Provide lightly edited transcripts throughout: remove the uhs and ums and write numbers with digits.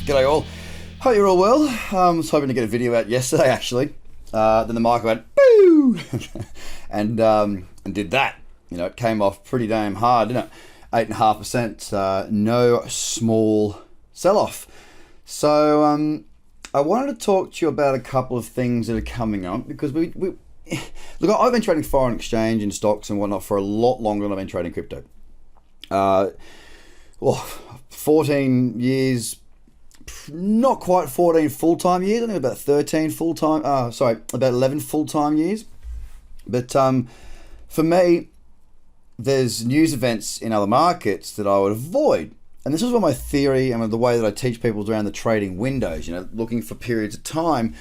G'day all. Hope you're all well. I was hoping to get a video out yesterday actually. Then the market went boo and did that. You know, it came off pretty damn hard, didn't it? 8.5%. No small sell-off. So I wanted to talk to you about a couple of things that are coming up because we look, I've been trading foreign exchange and stocks and whatnot for a lot longer than I've been trading crypto. 14 years, not quite 14 full-time years. I think about 13 full-time, about 11 full-time years. But for me, there's news events in other markets that I would avoid. And this is what my theory and the way that I teach people around the trading windows, you know, looking for periods of time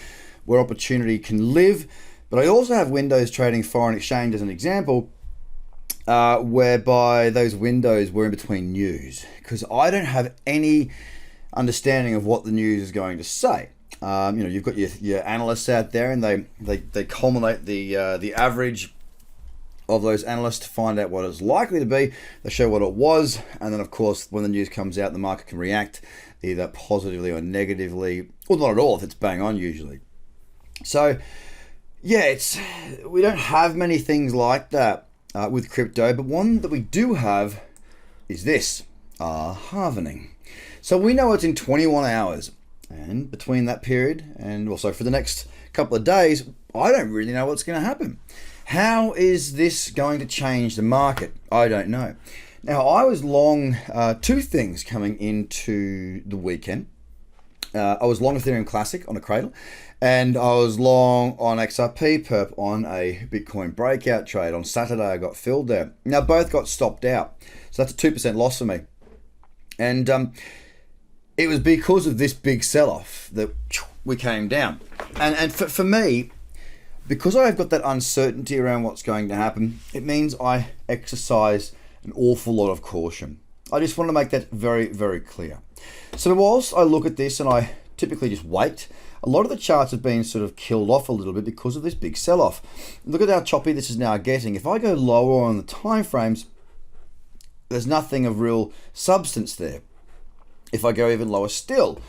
where opportunity can live. But I also have windows trading foreign exchange as an example, whereby those windows were in between news, because I don't have any understanding of what the news is going to say. You know, you've got your analysts out there, and they culminate the average of those analysts to find out what it's likely to be. They show what it was, and then of course when the news comes out, the market can react either positively or negatively, or not at all if it's bang on usually. So yeah, we don't have many things like that with crypto, but one that we do have is this, halvening. So we know it's in 21 hours, and between that period and also for the next couple of days, I don't really know what's going to happen. How is this going to change the market? I don't know. Now, I was long two things coming into the weekend. I was long Ethereum Classic on a cradle, and I was long on XRP perp on a Bitcoin breakout trade. On Saturday, I got filled there. Now, both got stopped out. So that's a 2% loss for me. And it was because of this big sell-off that we came down. And for me, because I've got that uncertainty around what's going to happen, it means I exercise an awful lot of caution. I just want to make that very, very clear. So whilst I look at this and I typically just wait, a lot of the charts have been sort of killed off a little bit because of this big sell-off. Look at how choppy this is now getting. If I go lower on the time frames, there's nothing of real substance there. If I go even lower still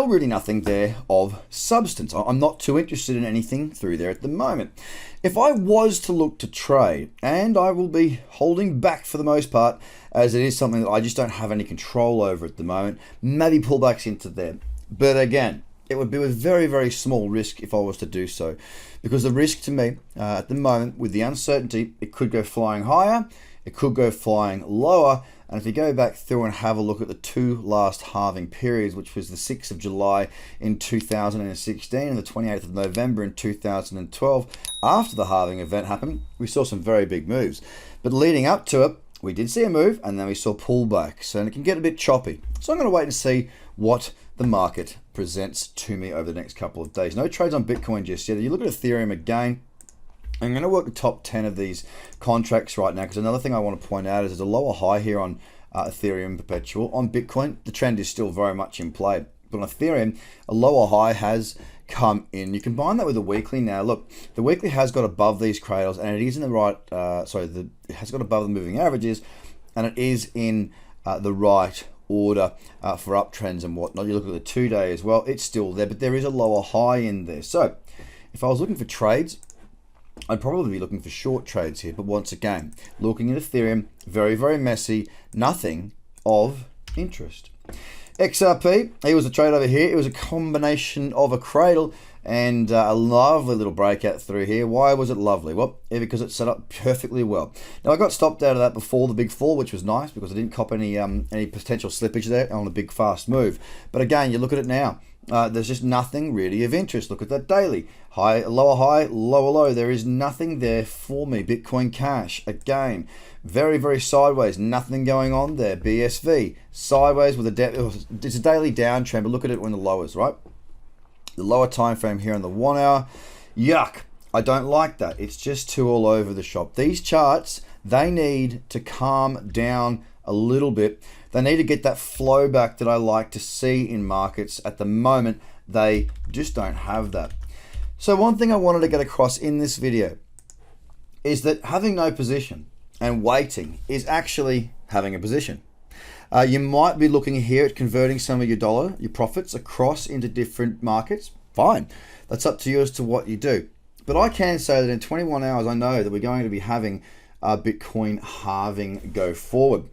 really nothing there of substance. I'm not too interested in anything through there at the moment. If I was to look to trade, and I will be holding back for the most part, as it is something that I just don't have any control over at the moment, maybe pullbacks into there. But again, it would be with very, very small risk if I was to do so. Because the risk to me at the moment, with the uncertainty, it could go flying higher, it could go flying lower. And if you go back through and have a look at the two last halving periods, which was the 6th of July in 2016 and the 28th of November in 2012, after the halving event happened, we saw some very big moves. But leading up to it, we did see a move, and then we saw pullbacks, and it can get a bit choppy. So I'm going to wait and see what the market presents to me over the next couple of days. No trades on Bitcoin just yet. You look at Ethereum again. I'm going to work the top 10 of these contracts right now, because another thing I want to point out is there's a lower high here on Ethereum Perpetual. On Bitcoin, the trend is still very much in play. But on Ethereum, a lower high has come in. You combine that with the weekly now. Look, the weekly has got above these cradles, and it is in the right, it has got above the moving averages, and it is in the right order for uptrends and whatnot. You look at the 2-day as well, it's still there, but there is a lower high in there. So if I was looking for trades, I'd probably be looking for short trades here, but once again, looking at Ethereum, very, very messy, nothing of interest. XRP, here was a trade over here. It was a combination of a cradle and a lovely little breakout through here. Why was it lovely? Well, because it set up perfectly well. Now, I got stopped out of that before the big fall, which was nice because I didn't cop any potential slippage there on a big fast move. But again, you look at it now. There's just nothing really of interest. Look at that daily. High, lower, lower, low. There is nothing there for me. Bitcoin Cash, again, very, very sideways. Nothing going on there. BSV, sideways with it's a daily downtrend, but look at it when the lowers, right? The lower time frame here on the 1 hour. Yuck. I don't like that. It's just too all over the shop. These charts, they need to calm down a little bit. They need to get that flow back that I like to see in markets. At the moment, they just don't have that. So one thing I wanted to get across in this video is that having no position and waiting is actually having a position. You might be looking here at converting some of your profits across into different markets. Fine. That's up to you as to what you do. But I can say that in 21 hours, I know that we're going to be having a Bitcoin halving go forward.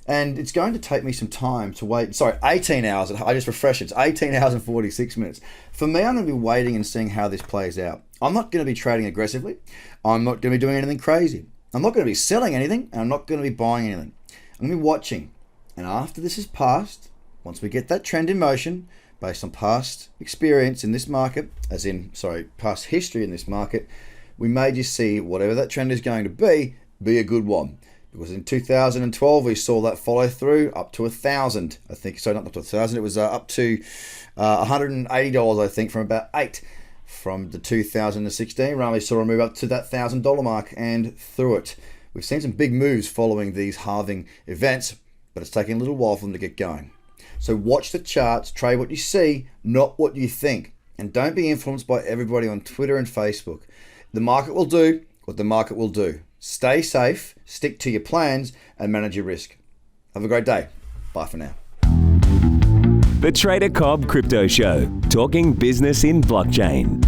And it's going to take me some time to wait. Sorry, 18 hours. I just refreshed it. It's 18 hours and 46 minutes. For me, I'm going to be waiting and seeing how this plays out. I'm not going to be trading aggressively. I'm not going to be doing anything crazy. I'm not going to be selling anything, and I'm not going to be buying anything. I'm going to be watching. And after this is passed, once we get that trend in motion, based on past experience in this market, past history in this market, we may just see whatever that trend is going to be a good one. Because in 2012, we saw that follow through up to 1,000. I think, sorry, not up to 1,000. It was up to $180, I think, from about 8 from the 2016 run. We saw a move up to that $1,000 mark and through it. We've seen some big moves following these halving events, but it's taking a little while for them to get going. So watch the charts, trade what you see, not what you think. And don't be influenced by everybody on Twitter and Facebook. The market will do what the market will do. Stay safe, stick to your plans, and manage your risk. Have a great day. Bye for now. The Trader Cobb Crypto Show, talking business in blockchain.